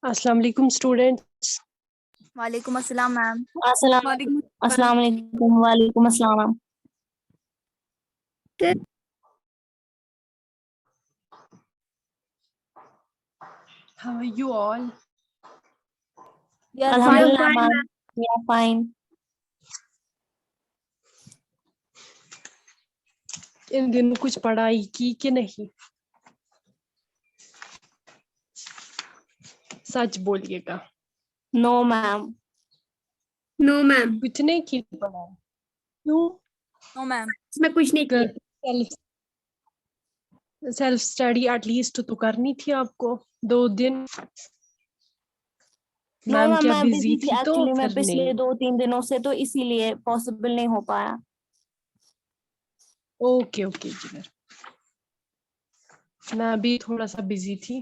अस्सलाम वालेकुम स्टूडेंट्स। वालेकुम अस्सलाम मैम। अस्सलाम वालेकुम। वालेकुम अस्सलाम। How are you all? अल्हम्दुलिल्लाह मैम, we are fine. इन दिनों कुछ पढ़ाई की कि नहीं? सच बोलिएगा। No ma'am. No ma'am. कुछ नहीं की पढ़ाई? क्यों? No ma'am. इसमें कुछ नहीं किया। सेल्फ स्टडी एटलीस्ट तो करनी थी आपको 2 दिन। नो मैम मैम, क्या मैं बिजी बिजी थी थी तो एक्चुअली, मैं फिर पिछले नहीं। 2-3 दिनों से, तो इसीलिए पॉसिबल नहीं हो पाया। ओके ओके जी। मैं भी थोड़ा सा बिजी थी।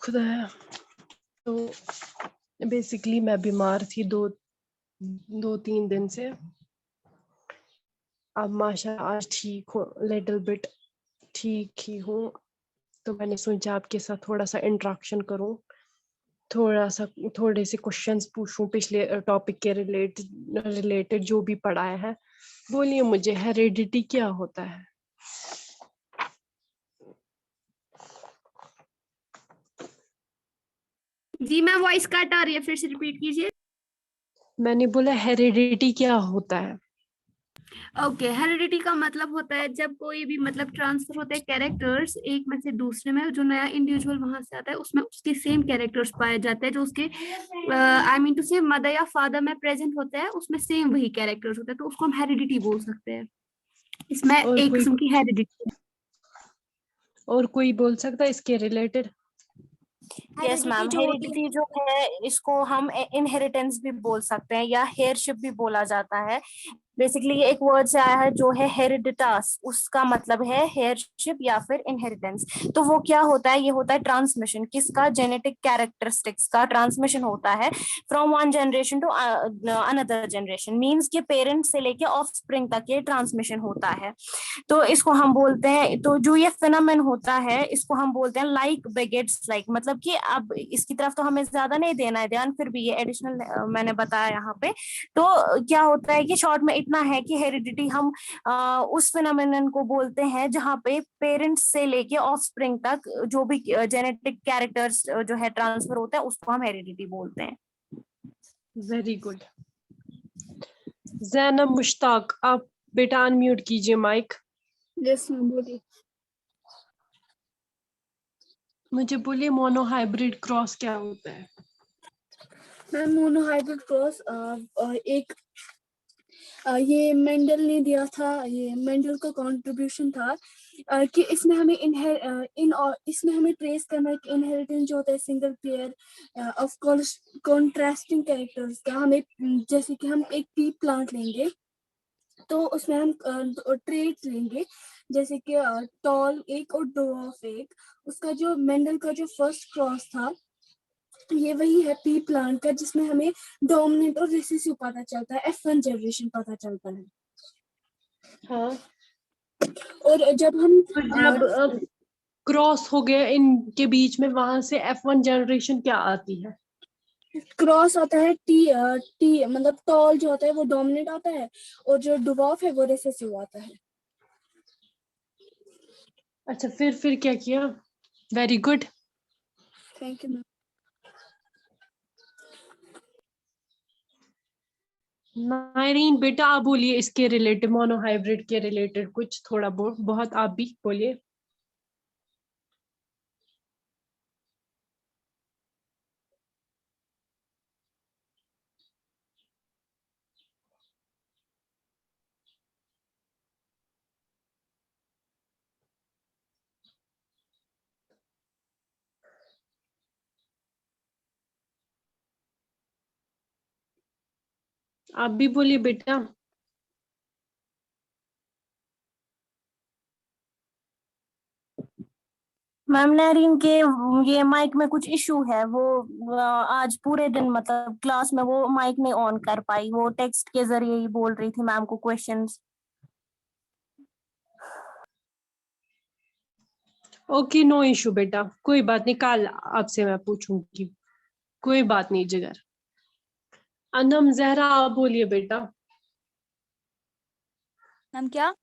खुदा, तो बेसिकली मैं बीमार थी 2-3 दिन से। अब माशाल्लाह आज ठीक हूँ, लिटिल बिट ठीक ही हूँ। तो मैंने सोचा आपके साथ थोड़ा सा इंटरेक्शन करूँ, थोड़े से क्वेश्चंस पूछूं पिछले टॉपिक के रिलेटेड जो भी पढ़ाया है। बोलिए मुझे, हेरिडिटी क्या होता है? जी मैम, वॉइस कट आ रही है, फिर से रिपीट कीजिए। मैंने बोला हेरिडिटी क्या होता है? ओके, हेरिडिटी का मतलब होता है जब कोई भी मतलब ट्रांसफर होते हैं कैरेक्टर्स एक में से दूसरे में, जो नया इंडिविजुअल वहां से आता है उसमें उसके सेम कैरेक्टर्स पाए जाते हैं, जो उसके आई मीन टू से मदर या फादर में प्रेजेंट होता है, उसमें सेम वही कैरेक्टर्स होते हैं, तो उसको हम हेरिडिटी बोल सकते हैं। इसमें और एक कोई किस्म की हेरिडिटी है। और कोई बोल सकता है इसके रिलेटेड? यस मैम, हेरिडिटी जो है इसको हम इनहेरिटेंस भी बोल सकते हैं या हेयरशिप भी बोला जाता है। बेसिकली ये एक वर्ड से आया है जो है हेरिडिटास, उसका मतलब है हेयरशिप या फिर इनहेरिटेंस। तो वो क्या होता है? ये होता है ट्रांसमिशन, किसका? जेनेटिक कैरेक्टरिस्टिक्स का ट्रांसमिशन होता है from one generation to another generation. Means के पेरेंट्स से लेके ऑफस्प्रिंग तक ये ट्रांसमिशन होता है। तो इसको हम बोलते हैं, तो जो ये फिनोमेन होता है इसको हम बोलते हैं लाइक बेगेट्स लाइक। मतलब कि अब इसकी तरफ तो हमें ज्यादा नहीं देना है ध्यान, फिर भी ये एडिशनल मैंने बताया यहाँ पे। तो क्या होता है कि शॉर्ट में इतना है कि हेरिडिटी हम उस फिनोमेनन को बोलते हैं जहाँ पे पेरेंट्स से लेके ऑफस्प्रिंग तक जो भी जेनेटिक कैरेक्टर्स जो है ट्रांसफर होता है उसको हम हेरिडिटी बोलते हैं। Very good. जैनब मुश्ताक, आप बेटा अनम्यूट कीजिए माइक। यस मैम, बोलिए। मुझे बोलिए मोनोहाइब्रिड क्रॉस क्या होता है? मैम, मोनोहाइब्रिड क्रॉस एक ये मेंडल ने दिया था, ये मेंडल का कंट्रीब्यूशन था कि इसमें हमें इसमें हमें ट्रेस करना है कि इनहेरिटेंस जो होता है single pair of contrasting characters का। हमें जैसे कि हम एक पी प्लांट लेंगे तो उसमें हम ट्रेट्स लेंगे, जैसे कि टॉल एक और ड्वार्फ एक। उसका जो मेंडल का जो फर्स्ट क्रॉस था ये वही है पी प्लांट का, जिसमें हमें डोमिनेंट और रिसेसिव पता चलता है, F1 जनरेशन पता चलता है। हाँ, और जब हम तो जब क्रॉस हो गया इनके बीच में, वहां से F1 जनरेशन क्या आती है? क्रॉस आता है टी मतलब टॉल जो होता है वो डोमिनेंट आता है और जो ड्वार्फ है वो रिसेसिव आता है। अच्छा, फिर क्या किया? Very good. Thank you ma'am. Nairin बेटा, आप बोलिए इसके रिलेटेड, मोनोहाइब्रिड के रिलेटेड कुछ थोड़ा बहुत आप भी बोलिए। आप भी बोलिए बेटा। मैम नहरीन के ये माइक में कुछ इशू है, वो आज पूरे दिन मतलब क्लास में वो माइक नहीं ऑन कर पाई, वो टेक्स्ट के जरिए ही बोल रही थी मैम को क्वेश्चंस। ओके, नो इशू बेटा, कोई बात नहीं, कल आपसे मैं पूछूंगी, कोई बात नहीं जिगर। अनम जहरा, आप बोलिए बेटा, मैम क्या?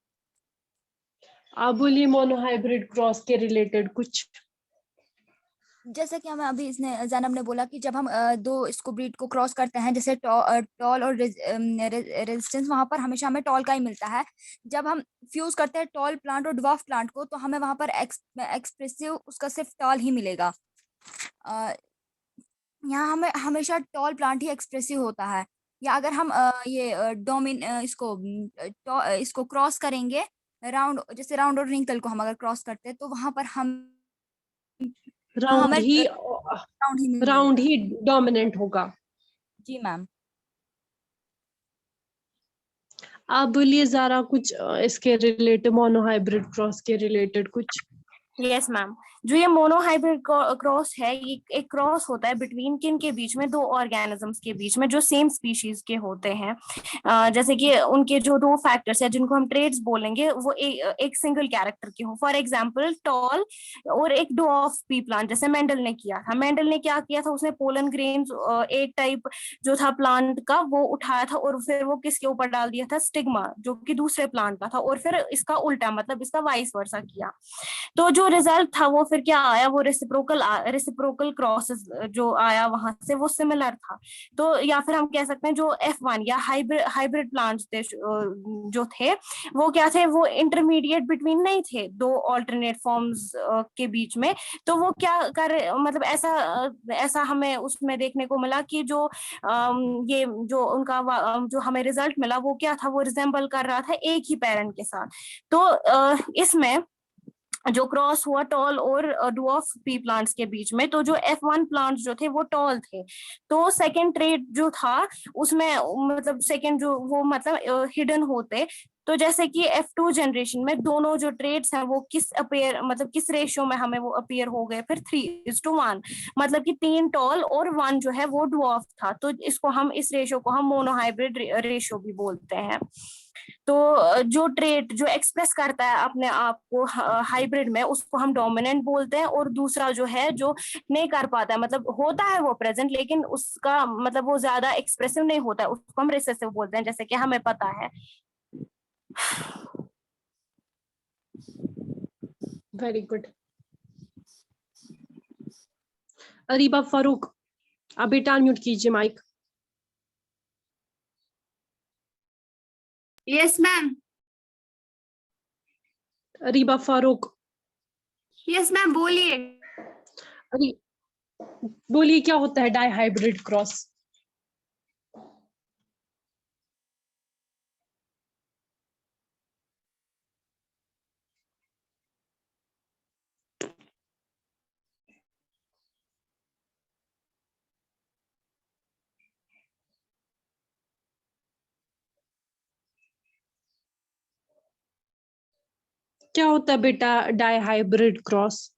आप बोलिए मोनोहाइब्रिड क्रॉस के रिलेटेड कुछ। जैसे कि हमें अभी इसने जैनब ने बोला कि जब हम दो इसको ब्रीड को क्रॉस करते हैं, जैसे टॉल और रेजिस्टेंस, वहां पर हमेशा हमें टॉल का ही मिलता है। जब हम फ्यूज करते हैं टॉल प्लांट और ड्वार्फ प्लांट को, तो हमें वहां पर एक्सप्रेसिव उसका सिर्फ टॉल ही मिलेगा। यहाँ हमें हमेशा टॉल प्लांट ही एक्सप्रेसिव होता है। या अगर हम ये इसको क्रॉस करेंगे राउंड, जैसे राउंड और रिंकल को हम अगर क्रॉस करते हैं, तो वहां पर राउंड हमें ही, राउंड ही मिलेगा। राउंड ही डोमिनेंट होगा। जी मैम। आप बोलिए जरा कुछ इसके रिलेटेड, मोनोहाइब्रिड क्रॉस के रिलेटेड कुछ। यस मैम, जो ये मोनोहाइब्रिड क्रॉस है, ये एक क्रॉस होता है बिटवीन किन के बीच में, दो ऑर्गेनिजम्स के बीच में जो सेम स्पीशीज के होते हैं। जैसे कि उनके जो दो फैक्टर्स है जिनको हम ट्रेड्स बोलेंगे, वो एक सिंगल कैरेक्टर के हो। फॉर एग्जांपल टॉल और एक डॉर्फ पी प्लांट, जैसे मेंडल ने किया था। मेंडल ने क्या किया था, उसने पोलन ग्रेन्स एक टाइप जो था प्लांट का, वो उठाया था और फिर वो किसके ऊपर डाल दिया था, स्टिग्मा, जो कि दूसरे प्लांट का था, और फिर इसका उल्टा मतलब इसका वाइस वर्सा किया। तो जो रिजल्ट था वो फिर क्या आया, वो रेसिप्रोकल क्रॉसेस जो आया वहां से, वो सिमिलर था। तो या फिर हम कह सकते हैं जो F1 या हाइब्रिड प्लांट्स थे जो थे, वो क्या थे, वो इंटरमीडिएट बिटवीन नहीं थे दो ऑल्टरनेट फॉर्म्स के बीच में। तो वो क्या कर, मतलब ऐसा हमें उसमें देखने को मिला कि जो ये जो उनका जो हमें रिजल्ट मिला, वो क्या था, वो रिजेंबल कर रहा था एक ही पेरेंट के साथ। तो इसमें जो क्रॉस हुआ टॉल और डुआर्फ पी प्लांट्स के बीच में, तो जो F1 प्लांट्स जो थे वो टॉल थे। तो सेकंड ट्रेट जो था उसमें, मतलब सेकंड जो वो मतलब हिडन होते। तो जैसे कि F2 जनरेशन में दोनों जो ट्रेड्स हैं वो किस अपेयर, मतलब किस रेशियो में हमें वो अपेयर हो गए, फिर 3:1, मतलब कि 3 टॉल और 1 जो है वो डुआर्फ था। तो इसको हम, इस रेशियो को हम मोनोहाइब्रिड रेशियो भी बोलते हैं। तो जो ट्रेट जो एक्सप्रेस करता है अपने आप को हाइब्रिड में, उसको हम डोमिनेंट बोलते हैं। और दूसरा जो है, जो नहीं कर पाता है, मतलब होता है वो प्रेजेंट, लेकिन उसका मतलब वो ज्यादा एक्सप्रेसिव नहीं होता है, उसको हम रिसेसिव बोलते हैं, जैसे कि हमें पता है। Very good. अरीबा फारूक, आप बेटा अनम्यूट कीजिए mic. Yes ma'am. Areeba Farooq, yes ma'am, बोलिए। अरे बोलिए क्या होता है डाई हाइब्रिड क्रॉस। क्या होता है बेटा dihybrid cross.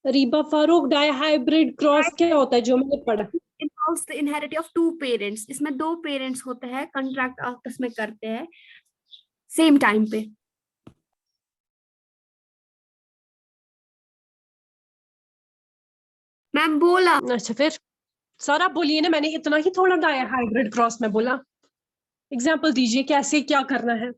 Riba Farooq, dihybrid cross क्या होता है जो मैंने पढ़ा। Involves the inheritance of two parents. इसमें दो पेरेंट्स होते हैं, कंट्रैक्ट आपस में करते हैं सेम टाइम पे। मैम बोला। अच्छा फिर सारा बोलिए ना, मैंने इतना ही थोड़ा डाई हाइब्रिड क्रॉस में बोला। एग्जाम्पल दीजिए कैसे क्या करना है।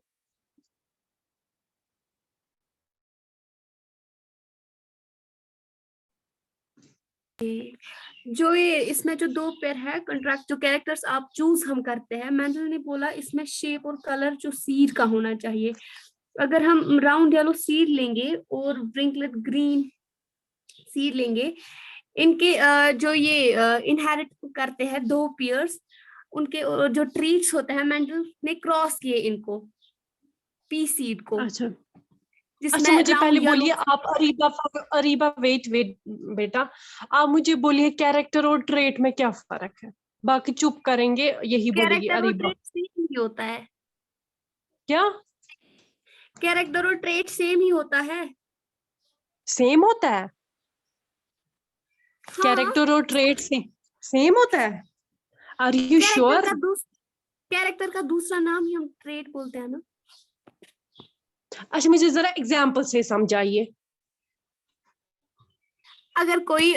जो ये इसमें जो दो पेयर है कंट्रैक्ट जो कैरेक्टर्स आप चूज हम करते हैं, मैंने ने बोला इसमें शेप और कलर जो सीड का होना चाहिए। अगर हम राउंड येलो सीड लेंगे और ब्रिंकलेट ग्रीन सीड लेंगे, इनके जो ये इनहेरिट करते हैं दो पेयर्स, उनके जो ट्रीट्स होते हैं मेंडल ने क्रॉस किए इनको पी सीड को, अच्छा अच्छा, जिसमें मुझे पहले राउंड बोलिए येलो। आप अरीबा अरीबा, वेट वेट बेटा, आप मुझे बोलिए कैरेक्टर और ट्रेट में क्या फर्क है, बाकी चुप करेंगे, यही बोलेगी कैरेक्टर और अरीबा। ट्रेट सेम ही होता है। क्या कैरेक्टर और ट्रेट सेम ही होता है। सेम होता है? हाँ, कैरेक्टर और ट्रेट सेम होता है? Are you sure? कैरेक्टर का दूसरा नाम ही हम ट्रेट बोलते हैं ना। अच्छा, मुझे जरा एग्जाम्पल से समझाइए। अगर कोई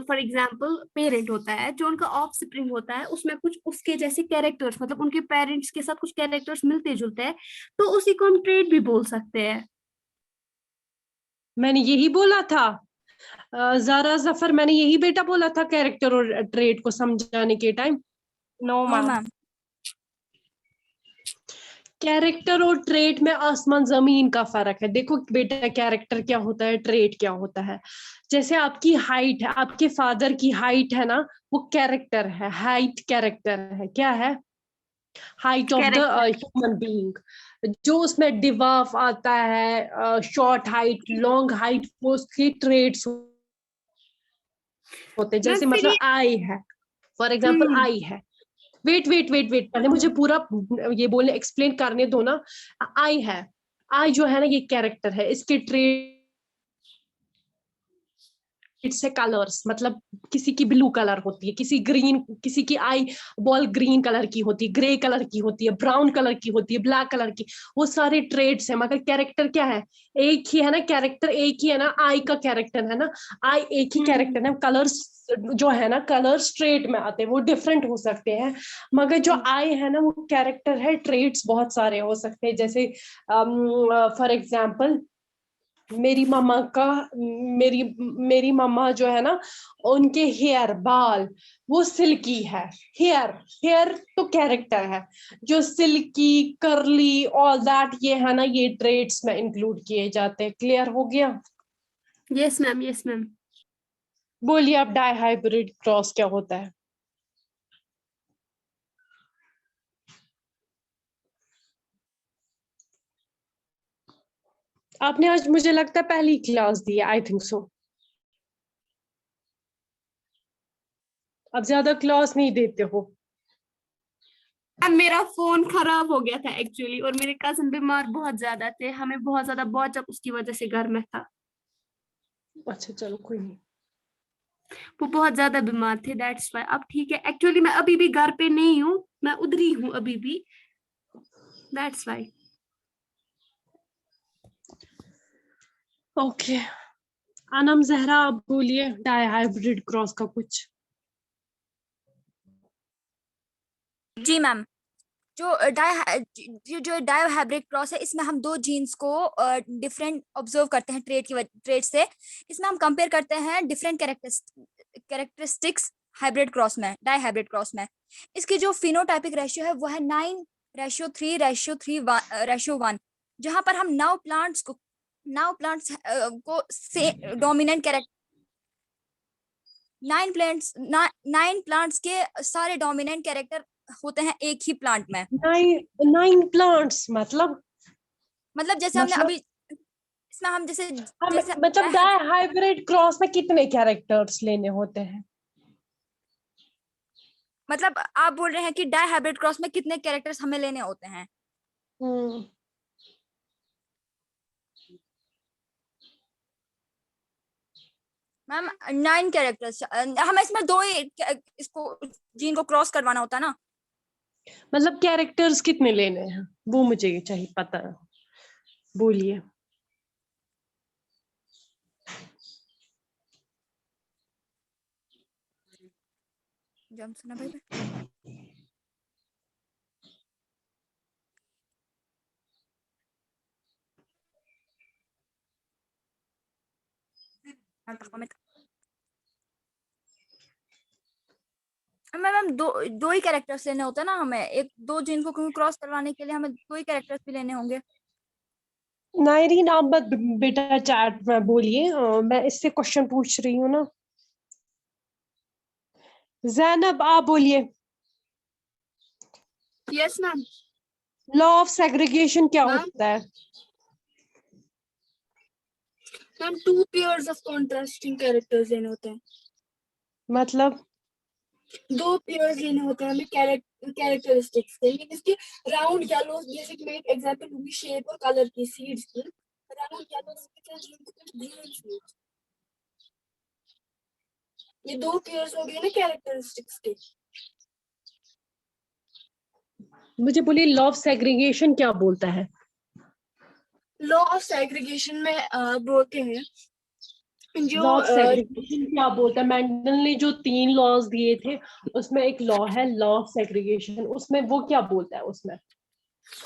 फॉर एग्जांपल पेरेंट होता है, जो उनका ऑफ स्प्रिंग होता है, उसमें कुछ उसके जैसे कैरेक्टर्स, मतलब उनके पेरेंट्स के साथ कुछ कैरेक्टर्स मिलते जुलते हैं, तो उसी को हम ट्रेट भी बोल सकते हैं। मैंने यही बोला था जारा जफर, मैंने यही बेटा बोला था कैरेक्टर और ट्रेट को समझाने के time. No no ma'am. Ma'am. Character और ट्रेट में आसमान जमीन का फर्क है। देखो बेटा, कैरेक्टर क्या होता है, ट्रेट क्या होता है। जैसे आपकी हाइट है, आपके फादर की हाइट है ना, वो कैरेक्टर है। हाइट कैरेक्टर है, क्या है? Height of the character. Human being. जो उसमें डिवाफ आता है, शॉर्ट हाइट, लॉन्ग हाइट, वो उसके ट्रेट्स होते हैं। मैम जैसे फिर मतलब आई है, फॉर एग्जाम्पल हम्म आई है। वेट वेट वेट वेट, पहले मुझे पूरा ये बोलने एक्सप्लेन करने दो ना। आई है, आई जो है ना, ये कैरेक्टर है। इसके ट्रेट से कलर्स, मतलब किसी की ब्लू कलर होती है, किसी ग्रीन, किसी की आई बॉल ग्रीन कलर की होती है, ग्रे कलर की होती है, ब्राउन कलर की होती है, ब्लैक कलर की। वो सारे ट्रेड्स है, मगर कैरेक्टर क्या है? एक ही है ना, कैरेक्टर एक ही है ना। आई का कैरेक्टर है ना, आई एक ही कैरेक्टर है। कलर्स जो है ना, कलर स्ट्रेट में आते हैं, वो डिफरेंट हो सकते हैं, मगर जो आई है ना, वो कैरेक्टर है। ट्रेड्स बहुत सारे हो सकते हैं, जैसे फॉर एग्जाम्पल मेरी मम्मा का, मेरी मेरी मम्मा जो है ना, उनके हेयर बाल वो सिल्की है। हेयर हेयर तो कैरेक्टर है। जो सिल्की, करली, ऑल दैट, ये है ना, ये ट्रेड्स में इंक्लूड किए जाते हैं। क्लियर हो गया? Yes ma'am, yes ma'am. बोलिए आप, डाई हाइब्रिड क्रॉस क्या होता है? आपने आज मुझे लगता है पहली क्लास दी है, आई थिंक सो। अब ज्यादा क्लास नहीं देते हो। मेरा फोन खराब हो गया था एक्चुअली, और मेरे कजिन बीमार बहुत ज्यादा थे, हमें बहुत ज्यादा बहुत जब उसकी वजह से घर में था। अच्छा चलो, कोई नहीं। वो बहुत ज्यादा बीमार थे, दैट्स व्हाई। अब ठीक है, एक्चुअली मैं अभी भी घर पे नहीं हूँ, मैं उधर ही हूँ अभी भी, that's why. Okay, Anam Zahra, आप बोलिए डाई हाइब्रिड क्रॉस का कुछ। जी मैम। जो डाई हाइब्रिड क्रॉस है, इसमें हम दो जीन्स को डिफरेंट ऑब्जर्व करते हैं ट्रेड से। इसमें हम कंपेयर करते हैं डिफरेंट कैरेक्टरिस्टिक्स हाइब्रिड क्रॉस में, डाई हाइब्रिड क्रॉस में। इसकी जो फिनोटाइपिक रेशियो है वो है 9:3:3:1, जहां पर हम नाउ प्लांट्स को से डोमिनेंट कैरेक्टर 9 प्लांट्स के सारे डोमिनेंट कैरेक्टर होते हैं एक ही प्लांट में। 9 प्लांट्स मतलब? जैसे हमने मतलब अभी इसमें हम जैसे हम, जैसे मतलब डाई हाइब्रिड क्रॉस में कितने कैरेक्टर्स लेने होते हैं? आप बोल रहे हैं कि डाई हाइब्रिड क्रॉस में कितने कैरेक्टर्स हमें लेने होते हैं? हम्म, मैम 9 कैरेक्टर्स। हमें इसमें दो ही इसको जीन को क्रॉस करवाना होता है ना। मतलब कैरेक्टर्स कितने लेने हैं, वो मुझे ये चाहिए पता है। बोलिए। जम सुना भाई। मैम दो दो ही कैरेक्टर्स लेने होते हैं ना हमें, एक दो जिनको क्रॉस करवाने के लिए हमें दो ही कैरेक्टर्स भी लेने होंगे। नायरीन आप मत बेटा चैट में बोलिए, मैं इससे क्वेश्चन पूछ रही हूँ ना। जैनब आप बोलिए, yes ma'am. Law of segregation क्या मैम होता है? Ma'am 2 pairs of contrasting characters लेने होते हैं। मतलब 2 पेयर्स लेने होते हैं हमें कैरेक्टरिस्टिक्स के, इसके राउंड येलो, जैसे कि मैं एक एग्जांपल दूंगी शेप और कलर की, सीड्स की। राउंड येलो ग्रीन सीड्स, ये 2 पेयर्स हो गए ना कैरेक्टरिस्टिक्स के। मुझे बोलिए लॉ ऑफ सेग्रीगेशन क्या बोलता है? लॉ ऑफ सेग्रीगेशन में बोलते हैं जो लॉ ऑफ सेग्रीगेशन क्या बोलता है? मेंडल ने जो 3 लॉज दिए थे उसमें एक लॉ है लॉ ऑफ सेग्रीगेशन, उसमें वो क्या बोलता है उसमें?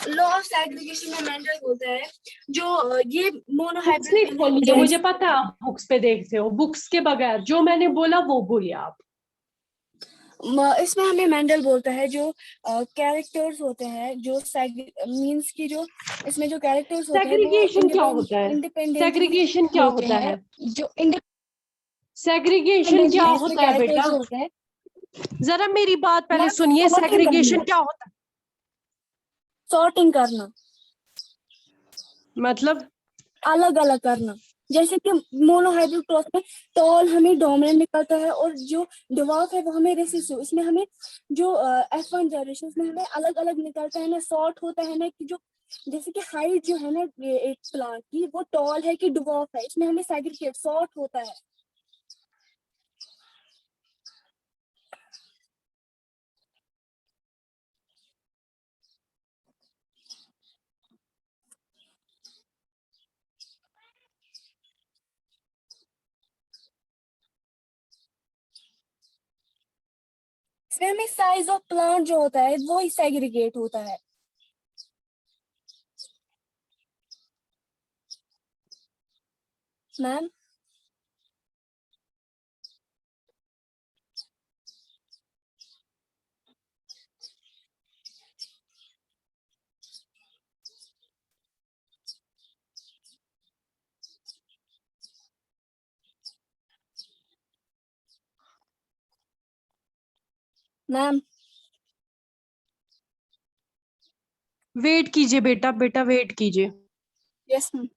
लॉ ऑफ सेग्रीगेशन में मेंडल बोलता है जो ये बुक्स नहीं मोनोहाइब्रिड खोलिए, मुझे पता है आप बुक्स पे देखते हो, बुक्स के बगैर जो मैंने बोला वो बोलिए आप। इसमें हमें मेंडल बोलता है जो कैरेक्टर्स होते हैं, जो मींस की जो इसमें जो कैरेक्टर्स होते हैं वो सेग्रीगेशन क्या होता है? इंडिपेंडेंटली सेग्रीगेशन क्या होते होता हैं, है? जो सेग्रीगेशन क्या इंडिपेंडेंटली इसमें होता है बेटा? कैरेक्टर्स होते हैं। जरा मेरी बात पहले मैम सुनिए, सॉर्टिंग सेग्रीगेशन करना, क्या होता है? सॉर्टिंग करना, मतलब अलग अलग करना। जैसे कि मोनोहाइब्रिड क्रॉस में टॉल हमें डोमिनेंट निकलता है और जो डिवार्फ है वो हमें रेसिसिव। इसमें हमें जो F1 जनरेशन में हमें अलग अलग निकलता है ना, सॉर्ट होता है ना कि जो जैसे कि हाइट जो है ना ये एक प्लांट की वो टॉल है कि डिवार्फ है, इसमें हमें सेग्रीगेट सॉर्ट होता है। इसमें हमें साइज ऑफ प्लांट जो होता है वो ही सेग्रीगेट होता है। मैम मैम वेट कीजिए बेटा, बेटा वेट कीजिए। Yes ma'am.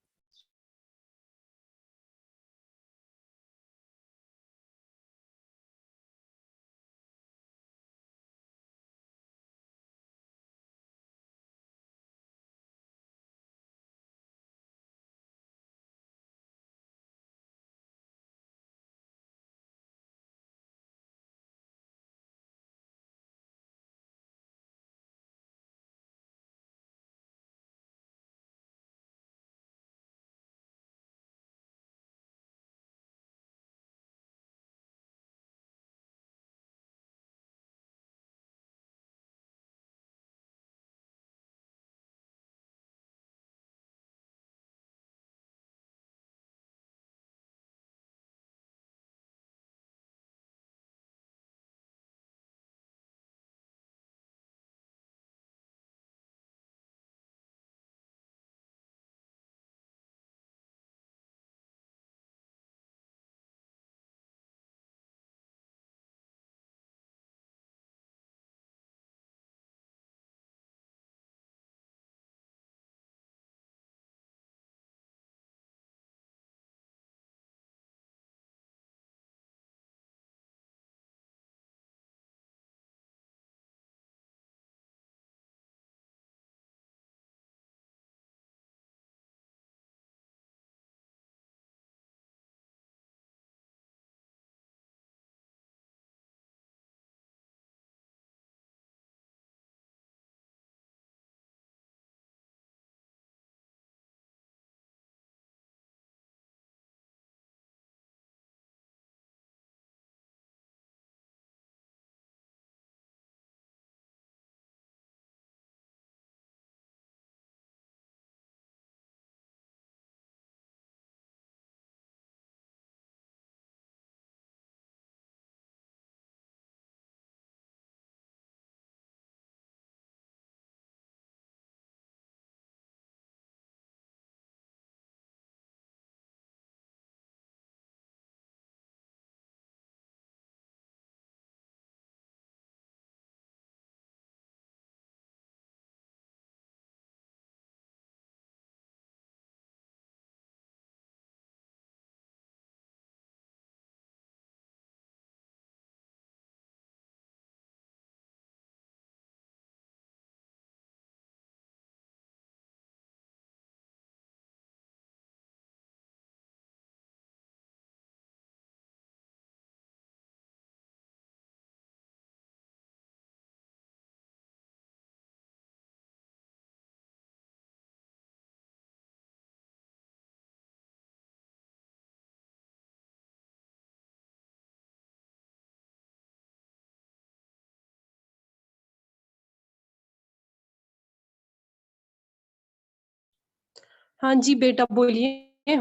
हाँ जी बेटा बोलिए,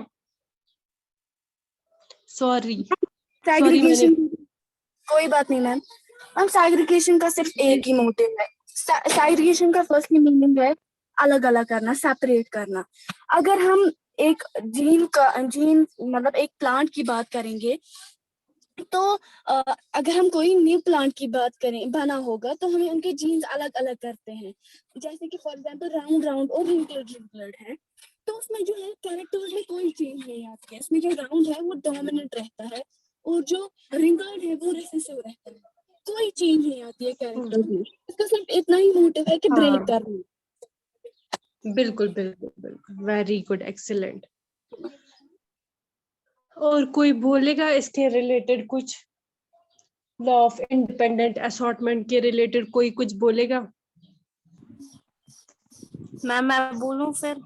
सॉरी मैंने सेग्रीगेशन, कोई बात नहीं मैम। हम सेग्रीगेशन का सिर्फ एक ही मोटिव है। सेग्रीगेशन का फर्स्टली मीनिंग है अलग अलग करना, सेपरेट करना। अगर हम एक जीन मतलब एक प्लांट की बात करेंगे, तो अगर हम कोई न्यू प्लांट की बात करें बना होगा, तो हमें उनके जीन्स अलग अलग करते हैं। जैसे कि फॉर एग्जांपल राउंड राउंड और रिंकल्ड है, तो उसमें जो है कैरेक्टर्स में कोई चेंज नहीं आती है। इसमें जो राउंड है वो डोमिनेंट रहता है, और जो रिंकल्ड है वो रिसेसिव रहता है। कोई चेंज नहीं आती है कैरेक्टर में। इसका सिर्फ इतना ही मोटिव है कि ब्रेक हाँ करना। बिल्कुल बिल्कुल बिल्कुल, वेरी गुड, एक्सीलेंट। और कोई बोलेगा इसके रिलेटेड कुछ, लॉ ऑफ इंडिपेंडेंट असॉर्टमेंट के रिलेटेड कोई कुछ बोलेगा? मैम मैं बोलूं फिर?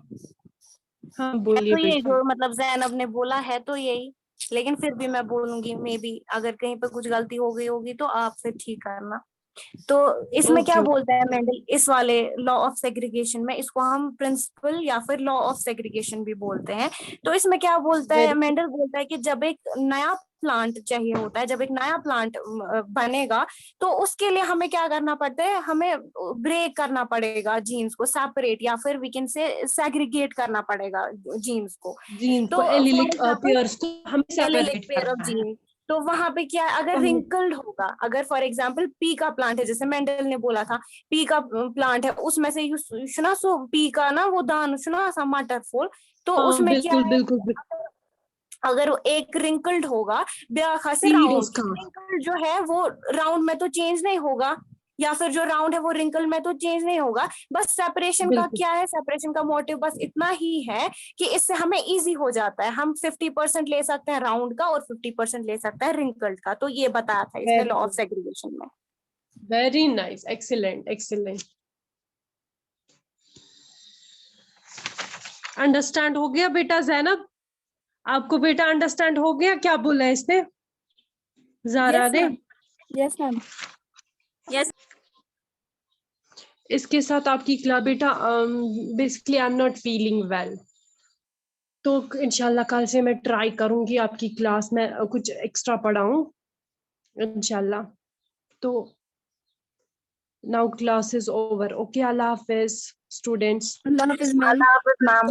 हाँ है बोलिए तो यही बेटा। जो मतलब जैनब ने बोला है तो यही, लेकिन फिर भी मैं बोलूंगी, मे बी अगर कहीं पे कुछ गलती हो गई होगी तो आप फिर ठीक करना। तो इसमें क्या ओके बोलते हैं मेंडल, इस वाले लॉ ऑफ सेग्रीगेशन में, इसको हम प्रिंसिपल या फिर लॉ ऑफ सेग्रीगेशन भी बोलते हैं। तो इसमें क्या बोलता है, वेरी मेंडल बोलता है कि जब एक नया प्लांट चाहिए होता है, जब एक नया प्लांट बनेगा, तो उसके लिए हमें क्या करना पड़ता है, हमें ब्रेक करना पड़ेगा जीन्स को, सेपरेट या फिर वी कैन से सेग्रीगेट करना पड़ेगा जीन्स को। जीन्स को, तो फॉर एलिलिक एग्जाम्पल पेयर्स को हमें एलिलिक सेपरेट पेयर ऑफ करना है। जीन, तो वहां पे क्या है, अगर रिंकल्ड होगा, अगर फॉर एग्जांपल पी का प्लांट है, जैसे मेंडल ने बोला था पी का प्लांट है, उसमें से सुना सो पी का ना वो दान सुना सा मटर फूल, तो हाँ उसमें क्या बिल्कुल है, बिल्कुल बिल्कुल। अगर वो एक रिंकल्ड होगा ब्याखा से सीड राउंड, उसका, रिंकल्ड जो है वो राउंड में तो चेंज नहीं होगा, या फिर जो राउंड है वो रिंकल में तो चेंज नहीं होगा। बस सेपरेशन का बिल्कुल क्या है, सेपरेशन का मोटिव बस इतना ही है कि इससे हमें इजी हो जाता है, हम 50% ले सकते हैं राउंड का और 50% ले सकते हैं रिंकल्ड का। तो ये बताया था इसने very law of good, segregation में। Very nice, excellent excellent. Understand हो गया बेटा जैनब? आपको बेटा अंडरस्टैंड हो गया क्या बोला इसने, जारा ने? Yes ma'am. यस इसके साथ आपकी क्लास बेटा, basically I am not feeling well, तो इंशाल्लाह कल से मैं ट्राई करूंगी आपकी क्लास में कुछ एक्स्ट्रा पढ़ाऊं इंशाल्लाह। तो now class is over, okay, Allah Hafiz students. Allah Hafiz ma'am. Allah Hafiz ma'am.